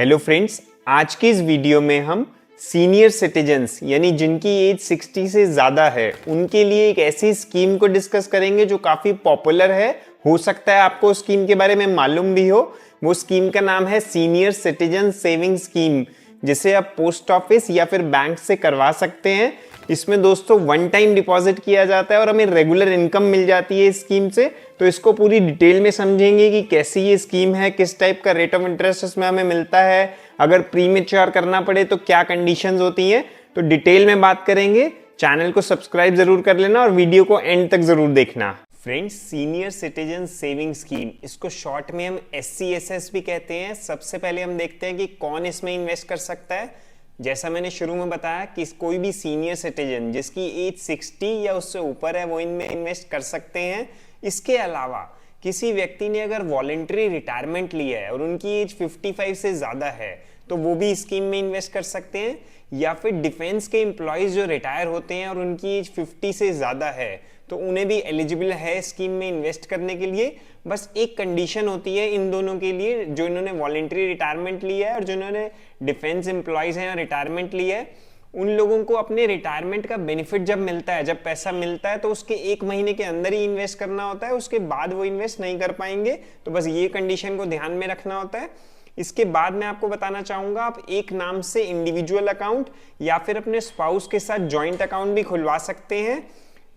Hello friends, आज की इस वीडियो में हम सीनियर सिटीजन्स यानी जिनकी एज 60 से ज़्यादा है उनके लिए एक ऐसी स्कीम को डिस्कस करेंगे जो काफ़ी पॉपुलर है। हो सकता है आपको स्कीम के बारे में मालूम भी हो। वो स्कीम का नाम है सीनियर सिटीजन सेविंग स्कीम, जिसे आप पोस्ट ऑफिस या फिर बैंक से करवा सकते हैं। इसमें दोस्तों वन टाइम डिपॉजिट किया जाता है और हमें रेगुलर इनकम मिल जाती है इस स्कीम से। तो इसको पूरी डिटेल में समझेंगे कि कैसी ये स्कीम है, किस टाइप का रेट ऑफ इंटरेस्ट इसमें हमें मिलता है, अगर प्री मैच्योर करना पड़े तो क्या कंडीशंस होती हैं, तो डिटेल में बात करेंगे। चैनल को सब्सक्राइब जरूर कर लेना और वीडियो को एंड तक जरूर देखना। Friends, senior citizen saving scheme, इसको शॉर्ट में हम SCSS भी कहते हैं। सबसे पहले हम देखते हैं कि कौन इसमें इन्वेस्ट कर सकता है। जैसा मैंने शुरू में बताया कि कोई भी सीनियर सिटीजन जिसकी एज 60 या उससे ऊपर है वो इनमें इन्वेस्ट कर सकते हैं। इसके अलावा किसी व्यक्ति ने अगर वॉलेंटरी रिटायरमेंट लिया है और उनकी एज 55 से ज़्यादा है तो वो भी स्कीम में इन्वेस्ट कर सकते हैं। या फिर डिफेंस के एम्प्लॉयज़ जो रिटायर होते हैं और उनकी एज 50 से ज़्यादा है तो उन्हें भी एलिजिबल है स्कीम में इन्वेस्ट करने के लिए। बस एक कंडीशन होती है इन दोनों के लिए, जो इन्होंने वॉलेंटरी रिटायरमेंट लिया है और जिन्होंने डिफेंस एम्प्लॉयज़ हैं और रिटायरमेंट लिया है, उन लोगों को अपने रिटायरमेंट का बेनिफिट जब मिलता है, जब पैसा मिलता है तो उसके 1 महीने के अंदर ही इन्वेस्ट करना होता है। उसके बाद वो इन्वेस्ट नहीं कर पाएंगे। तो बस ये कंडीशन को ध्यान में रखना होता है। इसके बाद मैं आपको बताना चाहूंगा, आप एक नाम से इंडिविजुअल अकाउंट या फिर अपने स्पाउस के साथ जॉइंट अकाउंट भी खुलवा सकते हैं।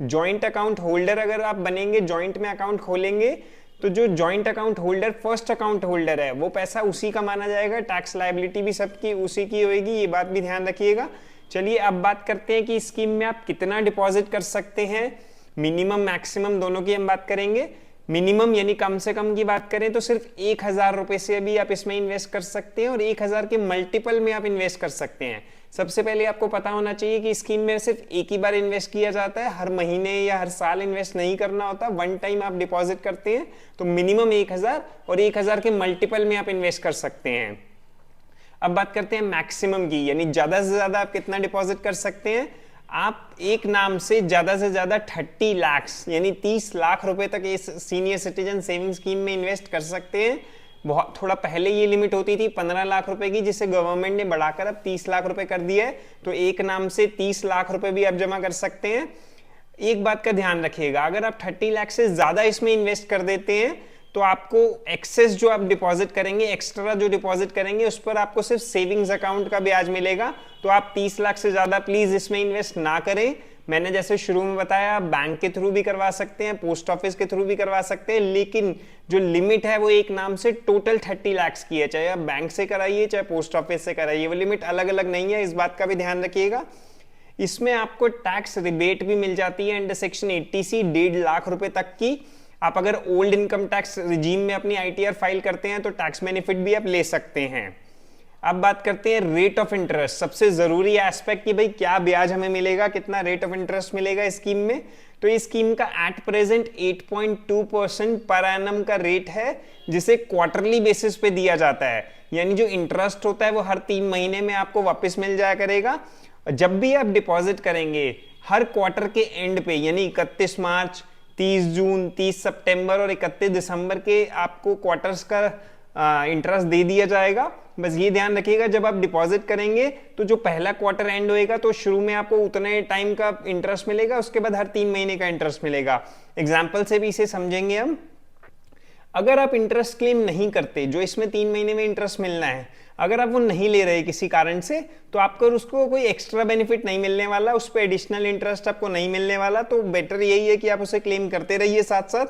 जॉइंट अकाउंट होल्डर अगर आप बनेंगे, जॉइंट में अकाउंट खोलेंगे, तो जो joint account holder first account holder है वो पैसा उसी का माना जाएगा। टैक्स लायबिलिटी भी सबकी उसी की होगी, ये बात भी ध्यान रखिएगा। चलिए अब बात करते हैं कि स्कीम में आप कितना डिपॉजिट कर सकते हैं। मिनिमम मैक्सिमम दोनों की हम बात करेंगे। मिनिमम यानी कम से कम की बात करें तो सिर्फ 1000 रुपए से अभी आप इसमें इन्वेस्ट कर सकते हैं और 1000 के मल्टीपल में आप इन्वेस्ट कर सकते हैं। सबसे पहले आपको पता होना चाहिए कि स्कीम में सिर्फ एक ही बार इन्वेस्ट किया जाता है, हर महीने या हर साल इन्वेस्ट नहीं करना होता। वन टाइम आप डिपॉजिट करते हैं तो मिनिमम 1000 और 1000 के मल्टीपल में आप इन्वेस्ट कर सकते हैं। अब बात करते हैं मैक्सिमम की, यानी ज्यादा से ज्यादा आप कितना डिपॉजिट कर सकते हैं। आप एक नाम से ज्यादा 30 लाख यानी 30 लाख रुपए तक इस सीनियर सिटीजन सेविंग स्कीम में इन्वेस्ट कर सकते हैं। बहुत थोड़ा पहले ये लिमिट होती थी 15 लाख रुपए की, जिसे गवर्नमेंट ने बढ़ाकर अब 30 लाख रुपए कर दिया है। तो एक नाम से 30 लाख रुपए भी आप जमा कर सकते हैं। एक बात का ध्यान रखिएगा, अगर आप 30 लाख से ज्यादा इसमें इन्वेस्ट कर देते हैं तो आपको एक्सेस जो आप डिपॉजिट करेंगे, एक्स्ट्रा जो डिपॉजिट करेंगे, उस पर आपको सिर्फ सेविंग्स अकाउंट का ब्याज मिलेगा। तो आप 30 लाख से ज्यादा प्लीज इसमें इन्वेस्ट ना करें। मैंने जैसे शुरू में बताया, बैंक के थ्रू भी करवा सकते हैं, पोस्ट ऑफिस के थ्रू भी करवा सकते हैं, लेकिन जो लिमिट है वो एक नाम से टोटल 30 लाख की है। चाहे आप बैंक से कराइए चाहे पोस्ट ऑफिस से कराइए, वो लिमिट अलग अलग नहीं है, इस बात का भी ध्यान रखिएगा। इसमें आपको टैक्स रिबेट भी मिल जाती है अंडर सेक्शन 80C 1.5 लाख रुपए तक की। आप अगर ओल्ड इनकम टैक्स रिजीम में अपनी ITR फाइल करते हैं तो टैक्स बेनिफिट भी आप ले सकते हैं। अब बात करते हैं रेट ऑफ इंटरेस्ट, सबसे जरूरी एस्पेक्ट कि भाई क्या ब्याज हमें मिलेगा, कितना रेट ऑफ इंटरेस्ट मिलेगा इस स्कीम में। तो इस स्कीम का एट प्रेजेंट 8.2% पर एनम का रेट है, जिसे क्वार्टरली बेसिस पे दिया जाता है। यानी जो इंटरेस्ट होता है वो हर 3 महीने में आपको वापस मिल जाया करेगा। जब भी आप डिपॉजिट करेंगे हर क्वार्टर के एंड पे, यानी 31 मार्च, 30 जून, 30 सितंबर और 31 दिसंबर के आपको क्वार्टर्स का इंटरेस्ट दे दिया जाएगा। बस ये ध्यान रखिएगा, जब आप डिपॉजिट करेंगे तो जो पहला क्वार्टर एंड होएगा तो शुरू में आपको उतने टाइम का इंटरेस्ट मिलेगा, उसके बाद हर 3 महीने का इंटरेस्ट मिलेगा। एग्जाम्पल से भी इसे समझेंगे हम। अगर आप इंटरेस्ट क्लेम नहीं करते, जो इसमें 3 महीने में इंटरेस्ट मिलना है, अगर आप वो नहीं ले रहे किसी कारण से, तो आपको उसको कोई एक्स्ट्रा बेनिफिट नहीं मिलने वाला, उस पर एडिशनल इंटरेस्ट आपको नहीं मिलने वाला। तो बेटर यही है कि आप उसे क्लेम करते रहिए साथ साथ।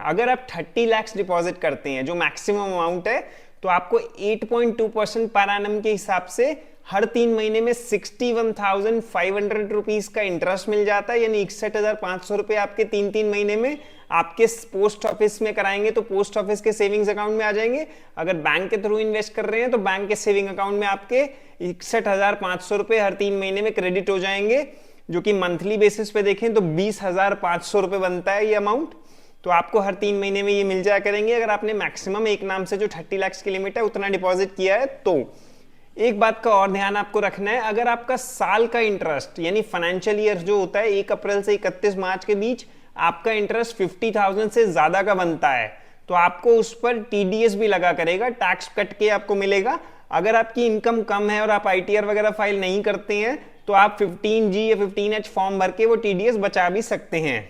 अगर आप 30 लाख डिपॉजिट करते हैं, जो मैक्सिमम अमाउंट है, तो आपको 8.2% पर एनम के हिसाब से हर 3 महीने में 61,500 रुपीज का इंटरेस्ट मिल जाता है। यानी 61,500 रुपए आपके 3 महीने में आपके पोस्ट ऑफिस में कराएंगे तो पोस्ट ऑफिस के सेविंग्स अकाउंट में आ जाएंगे। अगर बैंक के थ्रू इन्वेस्ट कर रहे हैं तो बैंक के सेविंग अकाउंट में आपके 61,500 रुपए हर 3 महीने में क्रेडिट हो जाएंगे, जो कि मंथली बेसिस पे देखें तो 20,500 रुपए बनता है ये अमाउंट। तो आपको हर 3 महीने में ये मिल जाया करेंगे अगर आपने मैक्सिमम एक नाम से जो 30 लाख की लिमिट है उतना डिपॉजिट किया है। तो एक बात का और ध्यान आपको रखना है, अगर आपका साल का इंटरेस्ट यानी फाइनेंशियल ईयर जो होता है 1 अप्रैल से 31 मार्च के बीच आपका इंटरेस्ट 50,000 से ज्यादा का बनता है तो आपको उस पर टीडीएस भी लगा करेगा, टैक्स कट के आपको मिलेगा। अगर आपकी इनकम कम है और आप आईटीआर वगैरह फाइल नहीं करते हैं तो आप 15G या 15H फॉर्म भर के वो टीडीएस बचा भी सकते हैं।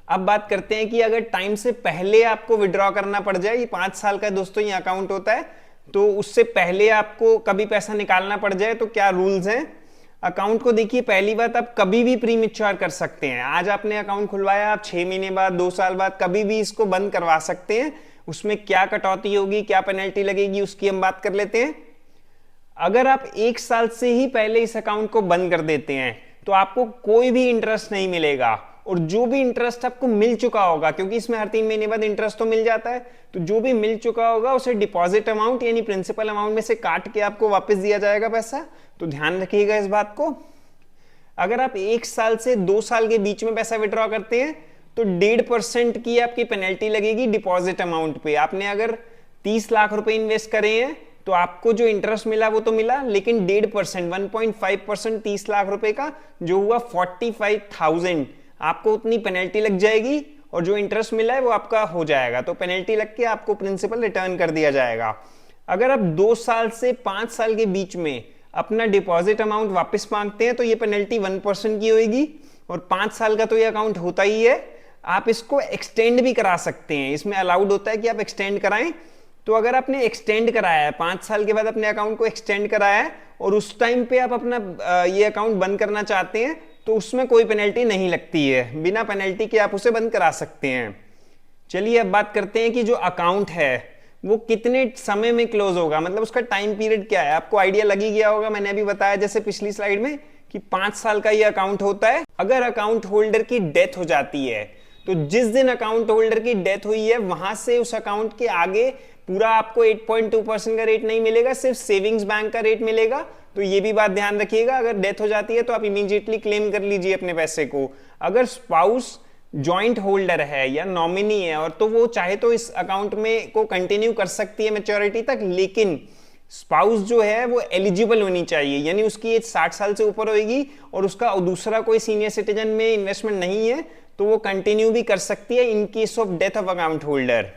अब बात करते हैं कि अगर टाइम से पहले आपको विड्रॉ करना पड़ जाए, ये 5 साल का दोस्तों ये अकाउंट होता है, तो उससे पहले आपको कभी पैसा निकालना पड़ जाए तो क्या रूल्स हैं। अकाउंट को देखिए, पहली बात आप कभी भी प्री मैच्योर कर सकते हैं। आज आपने अकाउंट खुलवाया, आप 6 महीने बाद, 2 साल बाद कभी भी इसको बंद करवा सकते हैं। उसमें क्या कटौती होगी, क्या पेनल्टी लगेगी, उसकी हम बात कर लेते हैं। अगर आप 1 साल से ही पहले इस अकाउंट को बंद कर देते हैं तो आपको कोई भी इंटरेस्ट नहीं मिलेगा, और जो भी इंटरेस्ट आपको मिल चुका होगा, क्योंकि इसमें हर 3 महीने बाद इंटरेस्ट तो मिल जाता है, तो जो भी मिल चुका होगा उसे डिपॉजिट अमाउंट यानी प्रिंसिपल अमाउंट में से काट के आपको वापस दिया जाएगा पैसा। तो ध्यान रखिएगा इस बात को। अगर आप 1 साल से 2 साल के बीच में पैसा विड्रॉ करते हैं तो 1.5% की आपकी पेनल्टी लगेगी डिपॉजिट अमाउंट पे। आपने अगर 30 लाख रुपए इन्वेस्ट करे हैं तो आपको जो इंटरेस्ट मिला वो तो मिला, लेकिन 1.5%, 1.5% 30 लाख रुपए का जो हुआ 45,000, आपको उतनी पेनल्टी लग जाएगी, और जो इंटरेस्ट मिला है वो आपका हो जाएगा। तो पेनल्टी लग के आपको प्रिंसिपल रिटर्न कर दिया जाएगा। अगर आप 2 साल से 5 साल के बीच में अपना डिपॉजिट अमाउंट वापस मांगते हैं तो ये पेनल्टी 1% की होगी, और 5 साल का तो ये अकाउंट होता ही है। आप इसको एक्सटेंड भी करा सकते हैं, इसमें अलाउड होता है कि आप एक्सटेंड कराएं। तो अगर आपने एक्सटेंड कराया है, 5 साल के बाद अपने अकाउंट को एक्सटेंड कराया है और उस टाइम पे आप अपना ये अकाउंट बंद करना चाहते हैं तो उसमें कोई पेनल्टी नहीं लगती है, बिना पेनल्टी के आप उसे बंद करा सकते हैं। चलिए अब बात करते हैं कि जो अकाउंट है वो कितने समय में क्लोज होगा, मतलब उसका टाइम पीरियड क्या है। आपको आइडिया लग ही गया होगा, मैंने अभी बताया जैसे पिछली स्लाइड में कि 5 साल का ये अकाउंट होता है। अगर अकाउंट होल्डर की डेथ हो जाती है तो जिस दिन अकाउंट होल्डर की डेथ हुई है वहां से उस अकाउंट के आगे पूरा आपको 8.2% का रेट नहीं मिलेगा, सिर्फ सेविंग्स बैंक का रेट मिलेगा। तो ये भी बात ध्यान रखिएगा, अगर डेथ हो जाती है तो आप इमीडिएटली क्लेम कर लीजिए अपने पैसे को। अगर स्पाउस जॉइंट होल्डर है या नॉमिनी है और तो वो चाहे तो इस अकाउंट में को कंटिन्यू कर सकती है मैच्योरिटी तक, लेकिन स्पाउस जो है वो एलिजिबल होनी चाहिए, यानी उसकी एज 60 साल से ऊपर होगी और उसका दूसरा कोई सीनियर सिटीजन में इन्वेस्टमेंट नहीं है तो वो कंटिन्यू भी कर सकती है in case of death of account holder.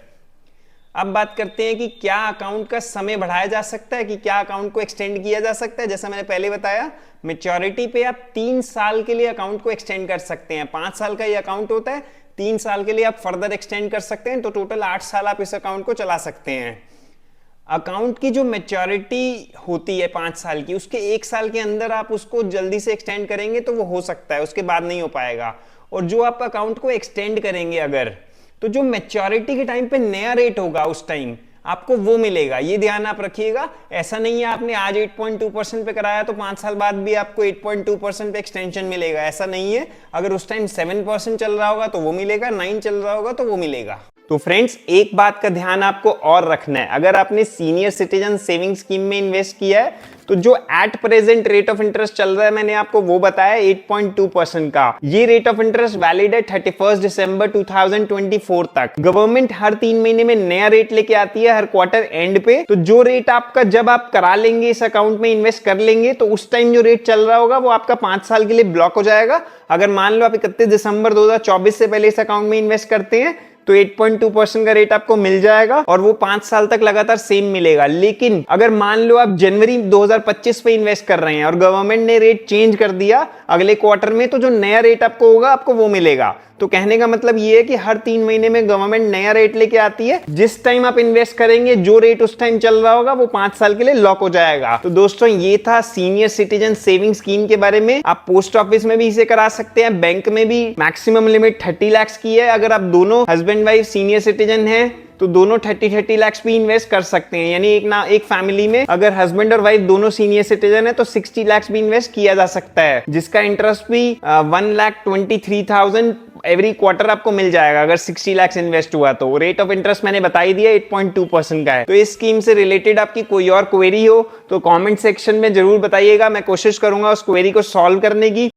अब बात करते हैं कि क्या अकाउंट का समय बढ़ाया जा सकता है, कि क्या अकाउंट को एक्सटेंड किया जा सकता है। जैसा मैंने पहले बताया, मैच्योरिटी पे आप 3 साल के लिए अकाउंट को एक्सटेंड कर सकते हैं। 5 साल का ये अकाउंट होता है, 3 साल के लिए आप फर्दर एक्सटेंड कर सकते हैं, तो टोटल 8 साल आप इस अकाउंट को चला सकते हैं। अकाउंट की जो मैच्योरिटी होती है 5 साल की, उसके 1 साल के अंदर आप उसको जल्दी से एक्सटेंड करेंगे तो वो हो सकता है, उसके बाद नहीं हो पाएगा। और जो आप अकाउंट को एक्सटेंड करेंगे अगर, तो जो मैच्योरिटी के टाइम पे नया रेट होगा उस टाइम आपको वो मिलेगा, ये ध्यान आप रखिएगा। ऐसा नहीं है आपने आज 8.2% पे कराया तो 5 साल बाद भी आपको 8.2% पे एक्सटेंशन मिलेगा, ऐसा नहीं है। अगर उस टाइम 7% चल रहा होगा तो वो मिलेगा, 9 चल रहा होगा तो वो मिलेगा। तो फ्रेंड्स, एक बात का ध्यान आपको और रखना है, अगर आपने सीनियर सिटीजन सेविंग स्कीम में इन्वेस्ट किया है तो जो at present rate of interest चल रहा है मैंने आपको वो बताया 8.2% का। ये रेट ऑफ इंटरेस्ट वैलिड है 31 दिसंबर 2024 तक। गवर्नमेंट हर 3 महीने में नया रेट लेके आती है हर क्वार्टर एंड पे। तो जो रेट आपका जब आप करा लेंगे इस अकाउंट में इन्वेस्ट कर लेंगे तो उस टाइम जो रेट चल रहा होगा वो आपका 5 साल के लिए ब्लॉक हो जाएगा। अगर मान लो आप 31 दिसंबर 2024 से पहले इस अकाउंट में इन्वेस्ट करते हैं तो 8.2% का रेट आपको मिल जाएगा और वो 5 साल तक लगातार सेम मिलेगा। लेकिन अगर मान लो आप जनवरी 2025 पे इन्वेस्ट कर रहे हैं और गवर्नमेंट ने रेट चेंज कर दिया अगले क्वार्टर में, तो जो नया रेट आपको होगा आपको वो मिलेगा। तो कहने का मतलब ये है कि हर 3 महीने में गवर्नमेंट नया रेट लेके आती है। जिस टाइम आप इन्वेस्ट करेंगे जो रेट उस टाइम चल रहा होगा वो 5 साल के लिए लॉक हो जाएगा। तो दोस्तों, ये था सीनियर सिटीजन सेविंग स्कीम के बारे में। आप पोस्ट ऑफिस में भी इसे करा सकते हैं, बैंक में भी। मैक्सिमम लिमिट 30 लाख की है। अगर आप दोनों हस्बैंड वाइफ सीनियर सिटीजन हैं तो दोनों 30 लाख भी इन्वेस्ट कर सकते हैं। यानी एक फैमिली में अगर हस्बैंड और वाइफ दोनों सीनियर सिटीजन है तो 60 लाख भी इन्वेस्ट किया जा सकता है, जिसका इंटरेस्ट भी 1,23,000 एवरी क्वार्टर आपको मिल जाएगा अगर 60 लाख इन्वेस्ट हुआ तो। रेट ऑफ इंटरेस्ट मैंने बता ही दिया 8.2% का है। तो इस स्कीम से रिलेटेड आपकी कोई और क्वेरी हो तो कमेंट सेक्शन में जरूर बताइएगा, मैं कोशिश करूंगा उस क्वेरी को सॉल्व करने की।